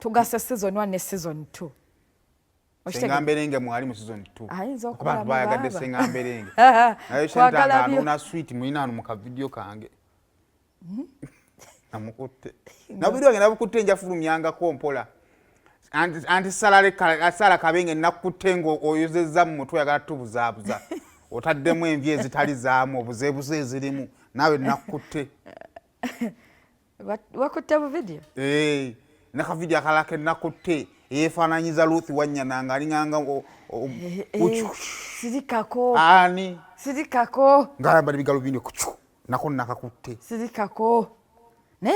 tugasa season 1 ne season 2 Sengamberenge mwali mu season 2 ayinza okuba bayagadde Sengamberenge naye shentanga una sweet mwina mu ka video kange namukutte na video ngena bukutte nja fulumyanga ko mpola anti salale asala kabenge nakutte ngo oyozezza mu mutwe yagala tubuzabuza otaddemu envye ezitali zaamu obuzeebuze ezirimu nawe nakutte wakutte bu video naka video akalake nakutte efananyiza Ruth Wanyana ngalinganga sirikako ani sirikako ngamba bigalo bindi kuchu nako nakakutte sirikako naye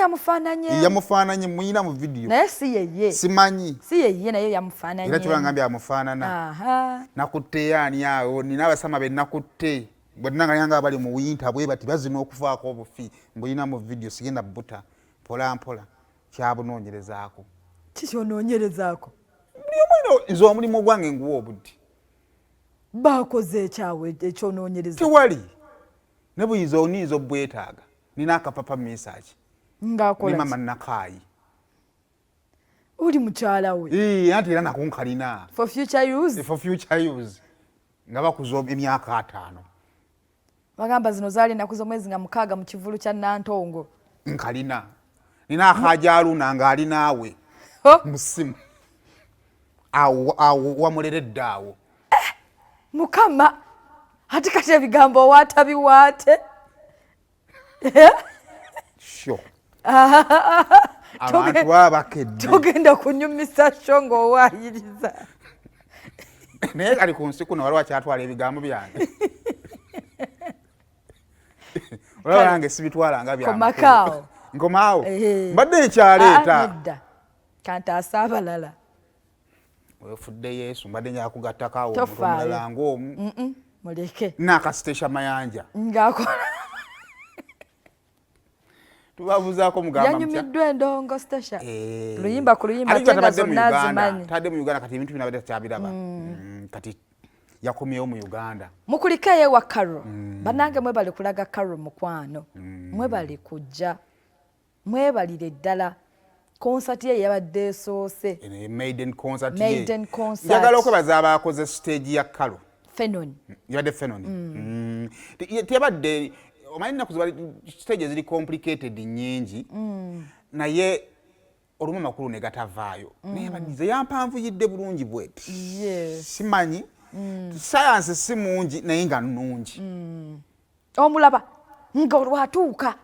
yamufananye mwina mu video naye si yeye simanyi si yeye naye yamufananye era kibangambye amufanana nakutte yani awo nina basama be nakutte bwennanga yanga bali mu winter Bwebati bazina okufaako obufi mbuyina mu video sigenda buta mpola mpola kyabunonyerezaako kikyononyerezaako byomwino nzo omulimu gwange nguwo obudde bakoze ekyawe ekyononyereza tewali ne buyinza oniiza obwetaaga nina akapapa message ngakola mama nakayi uli mukyala we anti era nakunkalina for future use nga bakuza emyaka 5 bagamba zino zaali nakuza mwezi nga 6 mu Kivvulu kya Nantongo nkalina nina akajaluna nga ali naawe musimu awo wamuleredde awo mukama ati kati ebigambo watabiwaate sho abantu babakedde togenda kunyumisa sho ng'owaayiriza naye kali ku nsi kuno waliwo akyatwala ebigambo byange olaba nange sibitwalanga byakomakawo nkomaawo mbadde nkyaleeta nedda kanti asaabalala wefudde Yesu mbadde nyakugattako omulala ng'omu muleke nakasitesha mayanja ng'akola tubabuzaako mugamba yanyumiddwa endongo stasha luyimba ku luyimba tenga zonna zimanyi tadde mu Uganda kati ebintu bina badde kyabiraba kati yakomyewo mu Uganda mukulika yewa Carol banange mwebale kulaga Carol mukwano mwebale kujja mwebalire ddala concert ye yabadde soose maiden concert yagala okwebaza abakoze stage ya Carol Fenon yabadde Fenon tiyabadde omanyi naku stage ziri complicated nyingi naye olumu amakulu ne gatavaayo naye abadize yampanvuyidde bulungi bweti simanyi science si mungi naye nga nnungi omulaba nga olwatuuka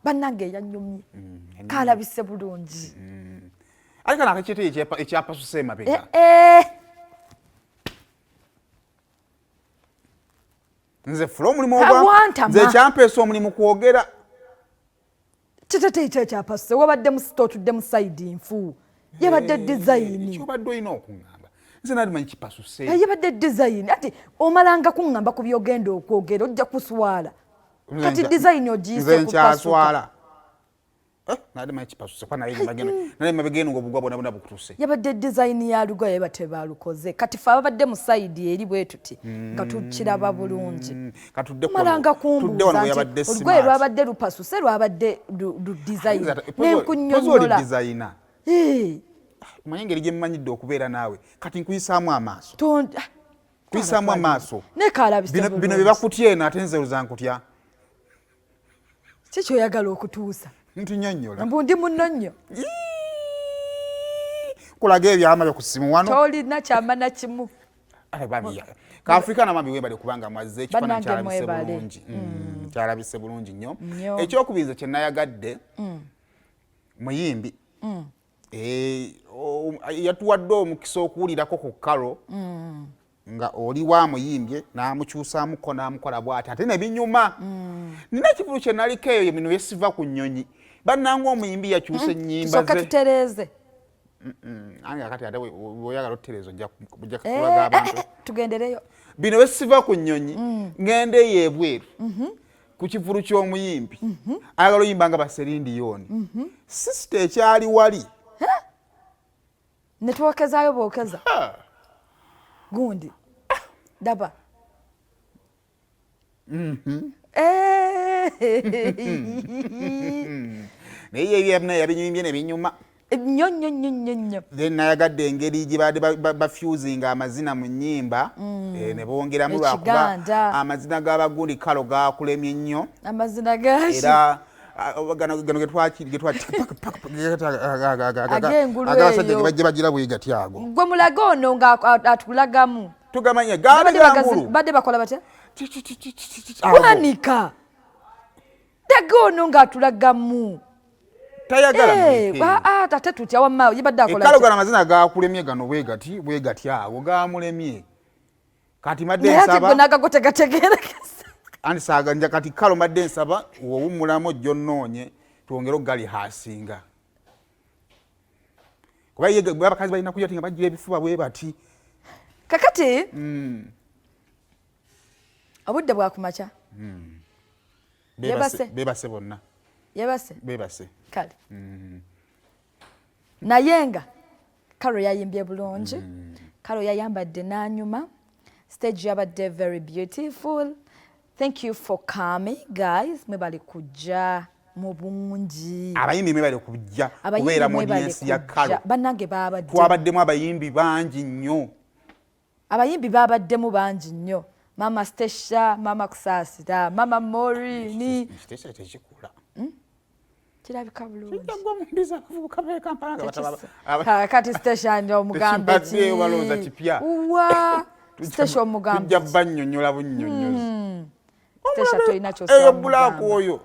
bannange yanyumye kalabise bulungi ali kana akakyeto ekyapasuse emabega nze fula omulimu nze ekyampeesa omulimu kwogera kitete ekyo ekyapasuse wabadde musito otudde mu saidi nfu yabadde design kyobadde olina okuŋŋamba nze nali manyi kipasuse yabadde design ati omalanga kuŋŋamba ku byogenda okwogera ojja kuswala kati design ogiyise nkyaswala nali manyi kipasuse kwa naye mabegeno ng'obugwa bwona bwona bukutuse yabadde design ya lugoye batebalukoze kati fe abadde mu saidi eri bwe tuti nga tukiraba bulungi malanga kumbuuza nti olugoye lwabadde lupasuse lwabadde design nenkunyonnyola manyi engeri gye mmanyidde okubeera naawe kati nkuyisaamu amaaso kuyisaamu amaaso bino bye bakutyeno ate nze luzankutya kikyoyagala okutuusa ntunyonnyola mbu ndi muno nnyo kulaga ebyama byo ku ssimu wano tolina kyama na kimu kaafrika namambi webale kubanga mwazze ekifaananyi kyalabise bulungi kyalabise bulungi nnyo ekyokubiriza kye nayagadde muyimbi yatuwadde omukisa okuwulirako ku Carol nga oli wamuyimbye n'amukyusaamuko n'amukola bw'ati ate ne binyuma nina ekivulu kye naliko eyo mino yesiva ku nnyonyi bannanga omuyimbi yakyusa ennyimba ze soka tutereeze ange akati ate oyagala otutereeza ojja kulaga abantu tugendereyo bino wesiva ku nnyonyi ngende eyo ebweru ku kivulu ky'omuyimbi ayagala oyimba nga baserindiyoni sisita ekyali wali ne twokezaayo bookeza gundi daba naye yabinyumimbye ne binyuma nnyo. Then nayagadde engeri gye baadde bafusinga amazina mu nnyimba ne bongeramu lwakuba amazina g'abagundi kalo gaakulemye nnyo amazina gaki era gano getwagaabasajja ge bajja bagira bwe gati ago gwe mulaga ono ng'atulagamu tugamanye gaangulu badde bakola batya kwanika daga ono ng'atulagamu tayagala tate tutya wamma yibadde akola kalo gano amazina gaakulemye gano bwe gati ago gaamulemye kati madde nsaba nagagotegategeerekesa andi saaga nja kati kalo madde nsaba wowummulamu gyonnoonye twongere okugali haasinga kuba ye abakazi balina kujja tinga bajjira ebifuba bwe bati kakati obudde bwakumakya bebase bonna bebase kale naye nga kalo yayimbye bulungi kalo yayambadde n'anyuma stage yabadde very beautiful. Thank you for coming guys. Mwebale kujja mu bungi abayimbi mwebale kujja kubeera mu audience ya kalo bannange babadde twabaddemu abayimbi bangi nnyo abayimbi babaddemu bangi nnyo mama Stesha mama Kusasira mama Morini Stesha tekikula kirabika bulungi kati Stesha ndio omugambe ki walooza kipya Stesha omugambe tujja bannyonnyola bunnyonnyozi Stesha toyina kyosoma eyo black oyo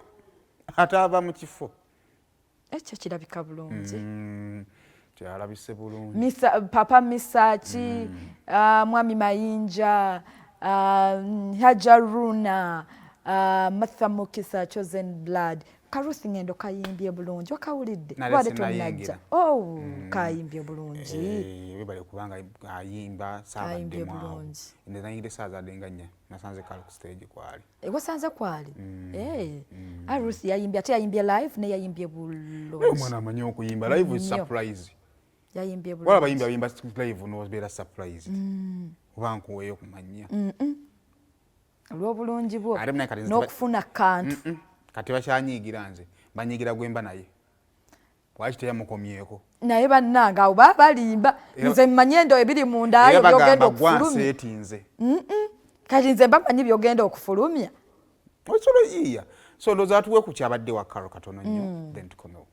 ataava mu kifo ekyo kirabika bulungi kyalabise bulungi papa Misaki mwami Mayinja Hajaruna Martha Mukisa Chosen Blood Karusi ngendo kayimbye bulungi wakawulidde wale tonajja kayimbye bulungi webale kubanga ayimba saabadde mwawo nayingire saaza denganya nasanze kalo ku stage kwali wasanze kwali Arusi yayimbye ate yayimbye live ne yayimbye bulungi omwana amanyi okuyimba live is surprise yayimbye bulungi wala bayimba bimba live no beera surprise ubankuweyo kumanya olw'obulungi bwo n'okufuna kantu kati bakyanyiigira nze banyiigira gwemba naye waki teyamukomyeko naye bannanga abo balimba nze mmanyi endo ebiri mundayo byogenda okufulumya kati nze mbamanyi byogenda okufulumya okyolo yiiya so ndowooza atuwe ku kyabadde wa karo katono nnyo then tukomewo